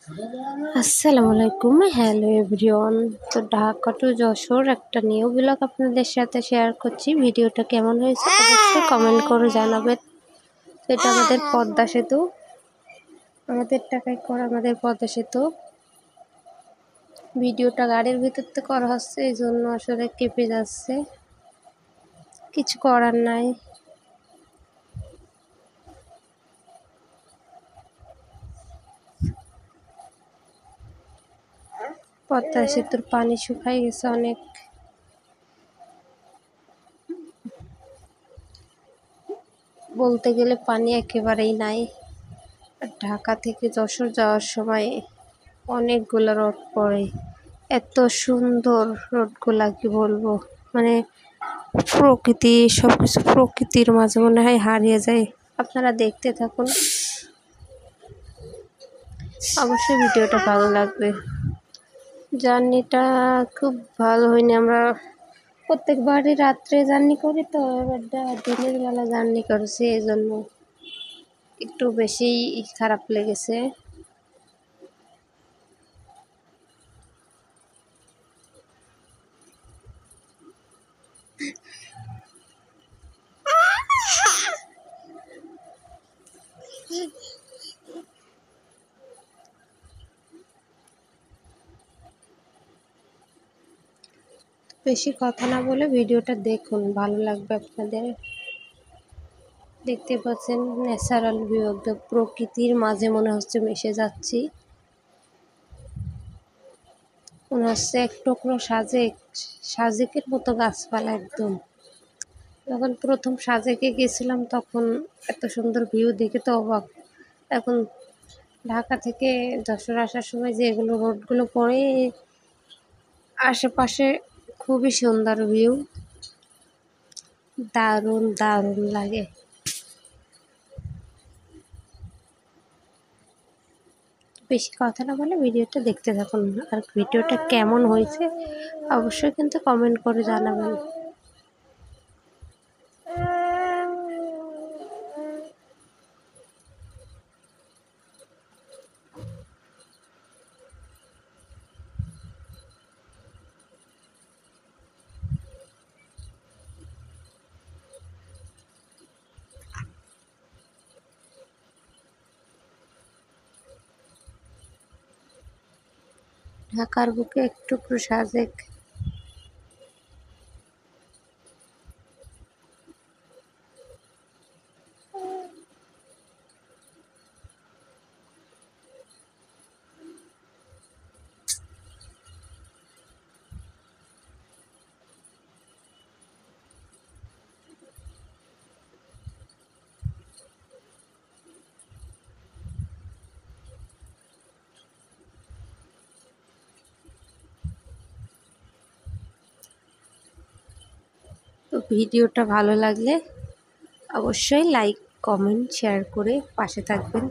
আসসালামু আলাইকুম, hello everyone. তো ঢাকা টু যশোর একটা নিউ ব্লগ আপনাদের সাথে শেয়ার করছি। ভিডিওটা কেমন হয়েছে অবশ্যই কমেন্ট করে জানাবেন। তো এটা আমাদের পদ্মা সেতু, আমাদের টাকায় করা আমাদের পদ্মা সেতু। ভিডিওটা গাড়ির ভিতর থেকে করা হচ্ছে, এই জন্য আসলে কেঁপে যাচ্ছে, কিছু করার নাই। পদ্মা সেতুর পানি শুকাই গেছে অনেক, বলতে গেলে পানি একেবারেই নাই। আর ঢাকা থেকে যশোর যাওয়ার সময় অনেকগুলো রোড পড়ে, এত সুন্দর রোডগুলা, কি বলবো, মানে প্রকৃতি, সবকিছু প্রকৃতির মাঝে মনে হয় হারিয়ে যায়। আপনারা দেখতে থাকুন, অবশ্যই ভিডিওটা ভালো লাগবে। জার্নিটা খুব ভালো হয়নি, আমরা প্রত্যেকবারই রাত্রে জার্নি করি, তো এবারটা দিনের বেলা জার্নি করেছি, এই জন্য একটু বেশি খারাপ লেগেছে। বেশি কথা না বলে ভিডিওটা দেখুন, ভালো লাগবে আপনাদের। দেখতে পাচ্ছেন ন্যাচারাল ভিউ, একদম প্রকৃতির মাঝে মনে হচ্ছে মিশে যাচ্ছি। মনে হচ্ছে এক টুকরো সাজেকের মতো গাছপালা একদম। যখন প্রথম সাজেকে গেছিলাম তখন এত সুন্দর ভিউ দেখে তো অবাক। এখন ঢাকা থেকে যশোর আসার সময় যে এগুলো রোডগুলো পড়ে, আশেপাশে খুবই সুন্দর ভিউ, দারুণ দারুণ লাগে। বেশি কথা না বলে ভিডিওটা দেখতে থাকুন, আর ভিডিওটা কেমন হয়েছে অবশ্যই কিন্তু কমেন্ট করে জানাবেন। ঢাকার বুকে একটু সাজেক। তো ভিডিওটা ভালো লাগলে অবশ্যই লাইক, কমেন্ট, শেয়ার করে পাশে থাকবেন।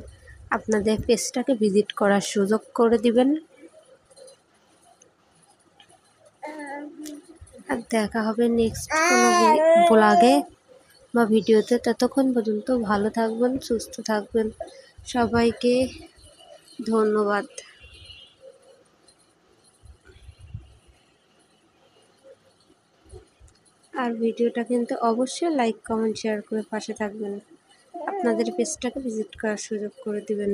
আপনাদের পেজটাকে ভিজিট করার সুযোগ করে দিবেন। আর দেখা হবে নেক্সট কোনো ব্লগে বা ভিডিওতে। ততক্ষণ পর্যন্ত ভালো থাকবেন, সুস্থ থাকবেন। সবাইকে ধন্যবাদ। আর ভিডিওটা কিন্তু অবশ্যই লাইক, কমেন্ট, শেয়ার করে পাশে থাকবেন। আপনাদের পেজটাকে ভিজিট করার সুযোগ করে দিবেন।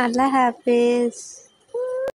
আল্লাহ হাফেজ।